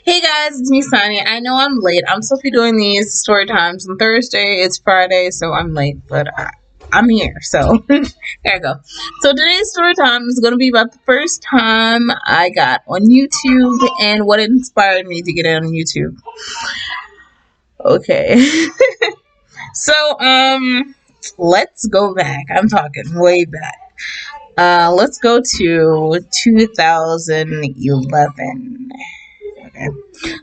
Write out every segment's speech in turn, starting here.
Hey guys, it's me, Sonia. I know I'm late. I'm supposed to be doing these story times on Thursday. It's Friday, so I'm late, but I'm here. So there you go. So today's story time is going to be about the first time I got on YouTube and what inspired me to get on YouTube. Okay. So let's go back. I'm talking way back. Let's go to 2011. Okay.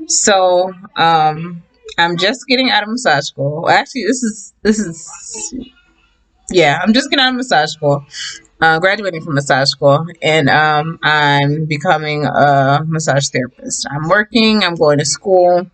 So I'm just getting out of massage school. Well, actually, this is yeah, I'm just getting out of massage school. Graduating from massage school, and I'm becoming a massage therapist. I'm working. I'm going to school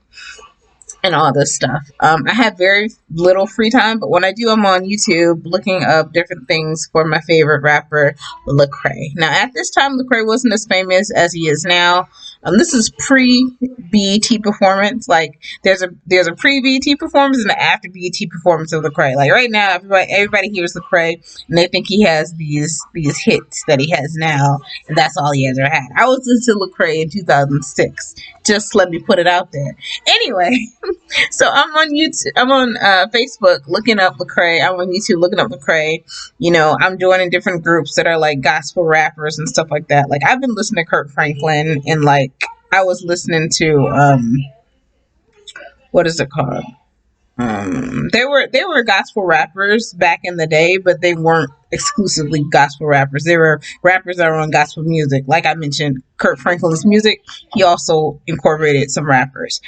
and all this stuff. I have very little free time, but when I do, I'm on YouTube looking up different things for my favorite rapper, Lecrae. Now, at this time, Lecrae wasn't as famous as he is now. This is pre-BET performance. Like, there's a pre-BET performance and an after BET performance of Lecrae. Like right now, everybody hears Lecrae and they think he has these hits that he has now, and that's all he ever had. I was listening to Lecrae in 2006. Just let me put it out there. Anyway, so I'm on YouTube. I'm on Facebook looking up Lecrae. I'm on YouTube looking up Lecrae. You know, I'm joining different groups that are like gospel rappers and stuff like that. Like I've been listening to Kirk Franklin, and like I was listening to what is it called? They were gospel rappers back in the day, but they weren't exclusively gospel rappers. They were rappers that were on gospel music. Like I mentioned, Kurt Franklin's music, he also incorporated some rappers.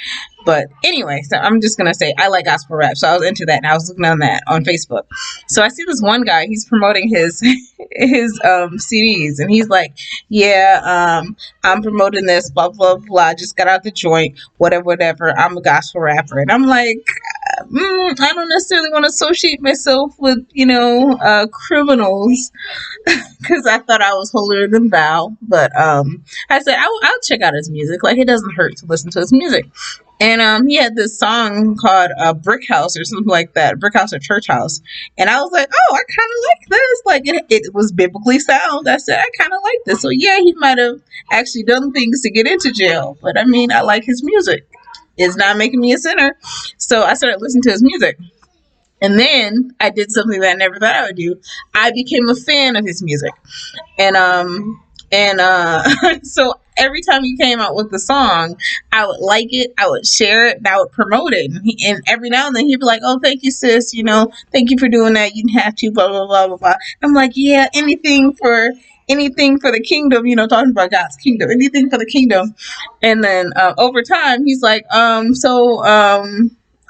But anyway, so I'm just gonna say I like gospel rap, so I was into that, and I was looking on that on Facebook. So I see this one guy, he's promoting his CDs, and he's like, "Yeah, I'm promoting this, blah blah blah. Just got out the joint, whatever. I'm a gospel rapper," and I'm like, I don't necessarily want to associate myself with, criminals because I thought I was holier than thou. But I said I'll check out his music. Like it doesn't hurt to listen to his music. And he had this song called Brick House or something like that, Brick House or Church House. And I was like, oh, I kind of like this. Like it was biblically sound. I said, I kind of like this. So yeah, he might have actually done things to get into jail. But I mean, I like his music. It's not making me a sinner. So I started listening to his music. And then I did something that I never thought I would do. I became a fan of his music. And so every time he came out with the song, I would like it, I would share it, and I would promote it. And every now and then he'd be like, "Oh, thank you, sis. Thank you for doing that. You didn't have to." Blah blah blah blah blah. I'm like, "Yeah, anything for the kingdom." Talking about God's kingdom, anything for the kingdom. And then over time, he's like,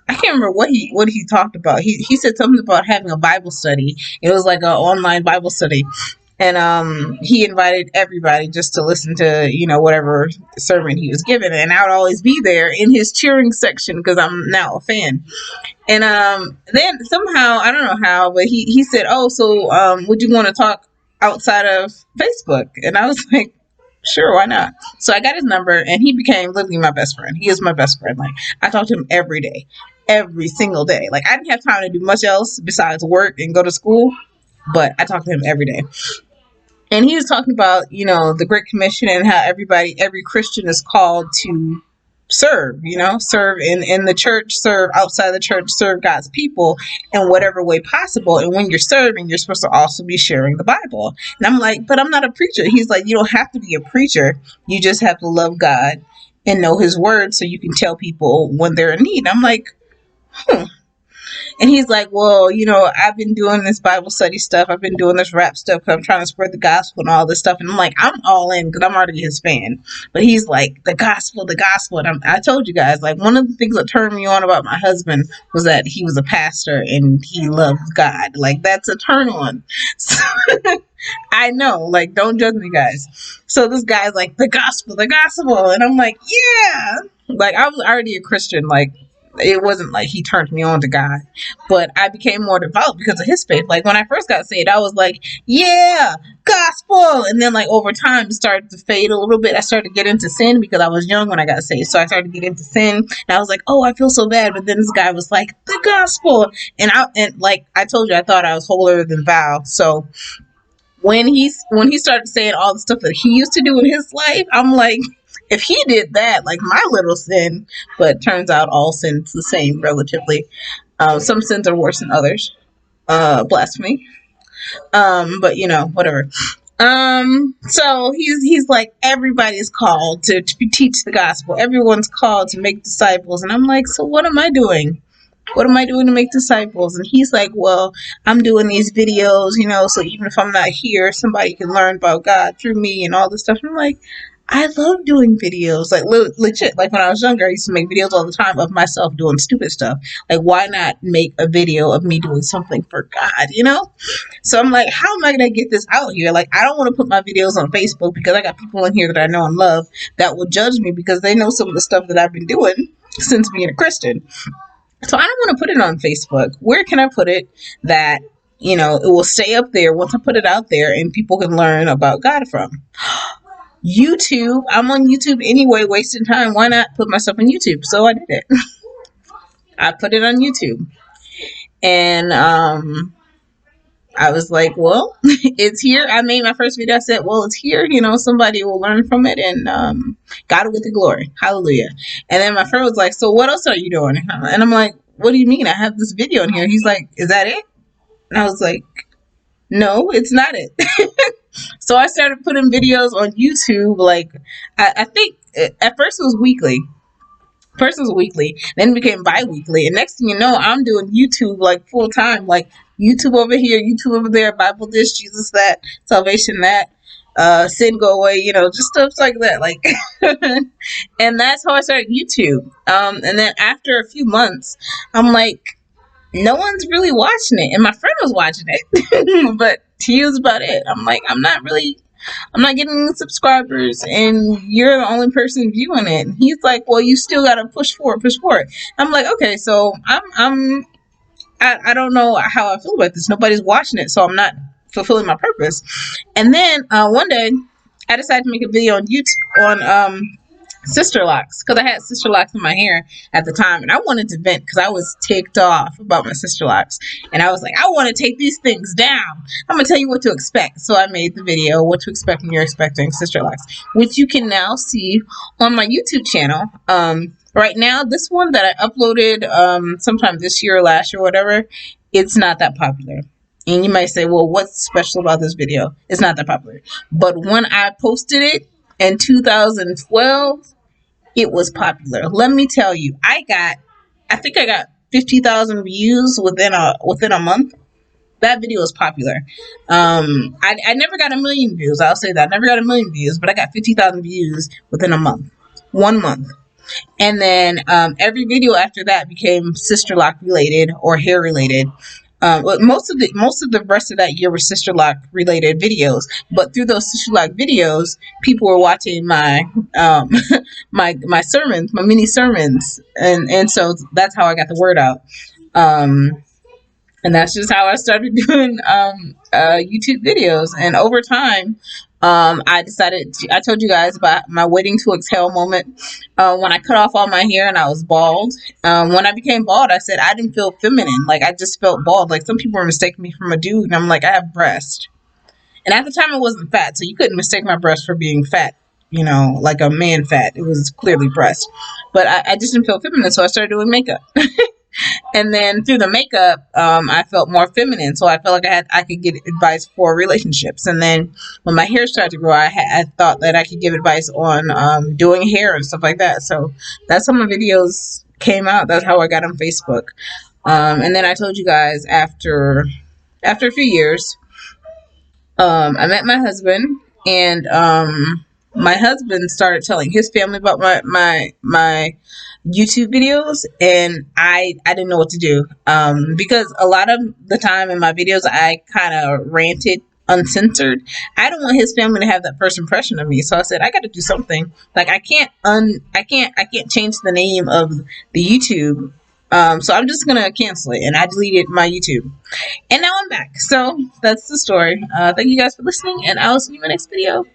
I can't remember what he talked about. He said something about having a Bible study. It was like an online Bible study. And he invited everybody just to listen to, whatever sermon he was giving. And I would always be there in his cheering section because I'm now a fan. And then somehow, I don't know how, but he said, "Oh, so would you want to talk outside of Facebook?" And I was like, sure, why not? So I got his number, and he became literally my best friend. He is my best friend. Like, I talk to him every day, every single day. Like, I didn't have time to do much else besides work and go to school, but I talk to him every day. And he was talking about, the Great Commission and how every Christian is called to serve, serve in the church, serve outside the church, serve God's people in whatever way possible. And when you're serving, you're supposed to also be sharing the Bible. And I'm like, but I'm not a preacher. He's like, you don't have to be a preacher. You just have to love God and know his word so you can tell people when they're in need. I'm like, And he's like, well, I've been doing this Bible study stuff. I've been doing this rap stuff because I'm trying to spread the gospel and all this stuff. And I'm like, I'm all in because I'm already his fan. But he's like, the gospel. And I told you guys, like, one of the things that turned me on about my husband was that he was a pastor and he loves God. Like, that's a turn on. So, I know, like, don't judge me, guys. So this guy's like, the gospel. And I'm like, yeah. Like, I was already a Christian, like, it wasn't like he turned me on to God, but I became more devout because of his faith. Like when I first got saved, I was like, yeah, gospel. And then like over time it started to fade a little bit. I started to get into sin because I was young when I got saved. So I started to get into sin and I was like, oh, I feel so bad. But then this guy was like, the gospel. And like I told you, I thought I was holier than thou. So when he started saying all the stuff that he used to do in his life, I'm like, if he did that, like my little sin, but turns out all sins the same relatively. Some sins are worse than others. Blasphemy. But whatever. So he's like, everybody's called to teach the gospel. Everyone's called to make disciples. And I'm like, so what am I doing? What am I doing to make disciples? And he's like, well, I'm doing these videos, so even if I'm not here, somebody can learn about God through me and all this stuff. And I'm like, I love doing videos. Like, legit. Like, when I was younger, I used to make videos all the time of myself doing stupid stuff. Like, why not make a video of me doing something for God? So I'm like, how am I going to get this out here? Like, I don't want to put my videos on Facebook because I got people in here that I know and love that will judge me because they know some of the stuff that I've been doing since being a Christian. So I don't want to put it on Facebook. Where can I put it that, it will stay up there once I put it out there and people can learn about God from? YouTube. I'm on YouTube anyway, wasting time. Why not put myself on YouTube? So I did it. I put it on YouTube. And I was like, well, it's here. I made my first video. I said, well, it's here. Somebody will learn from it and God will get the glory. Hallelujah. And then my friend was like, so what else are you doing? And I'm like, what do you mean? I have this video in here. He's like, is that it? And I was like, no, it's not it. So I started putting videos on YouTube. Like, I think at first it was weekly. First it was weekly, then it became bi-weekly. And next thing you know, I'm doing YouTube like full time. Like, YouTube over here, YouTube over there, Bible this, Jesus that, salvation that, sin go away, just stuff like that. Like, and that's how I started YouTube. And then after a few months, I'm like, no one's really watching it. And my friend was watching it, but he was about it. I'm like, I'm not getting any subscribers, and you're the only person viewing it. And he's like, well, you still got to push forward. I'm like, okay, so I don't know how I feel about this. Nobody's watching it, so I'm not fulfilling my purpose. And then one day, I decided to make a video on YouTube on sister locks, because I had sister locks in my hair at the time, and I wanted to vent because I was ticked off about my sister locks, and I was like, I want to take these things down. I'm gonna tell you what to expect. So I made the video, what to expect when you're expecting sister locks, which you can now see on my YouTube channel. Right now, this one that I uploaded sometime this year or last year or whatever, it's not that popular. And you might say, well, what's special about this video? It's not that popular. But when I posted it in 2012, it was popular. Let me tell you, I think I got 50,000 views within a month. That video was popular. I never got 1 million views. I'll say that. I never got 1 million views, but I got 50,000 views within a month. 1 month. And then every video after that became sister lock related or hair related. But most of the rest of that year were sister lock related videos. But through those sister lock videos, people were watching my my sermons, my mini sermons, and so that's how I got the word out. And that's just how I started doing YouTube videos. And over time, I told you guys about my waiting to exhale moment. When I cut off all my hair and I was bald. When I became bald, I said I didn't feel feminine. Like, I just felt bald. Like, some people were mistaking me for a dude. And I'm like, I have breast. And at the time, I wasn't fat. So you couldn't mistake my breast for being fat. Like a man fat. It was clearly breast. But I just didn't feel feminine. So I started doing makeup. And then through the makeup, I felt more feminine. So I felt like I could get advice for relationships. And then when my hair started to grow, I thought that I could give advice on doing hair and stuff like that. So that's how my videos came out. That's how I got on Facebook. And then I told you guys after a few years, I met my husband, and my husband started telling his family about my YouTube videos, and I didn't know what to do, because a lot of the time in my videos I kind of ranted uncensored. I don't want his family to have that first impression of me, so I said I got to do something. Like, I can't change the name of the YouTube, so I'm just gonna cancel it, and I deleted my YouTube, and now I'm back. So that's the story. Thank you guys for listening, and I'll see you in my next video.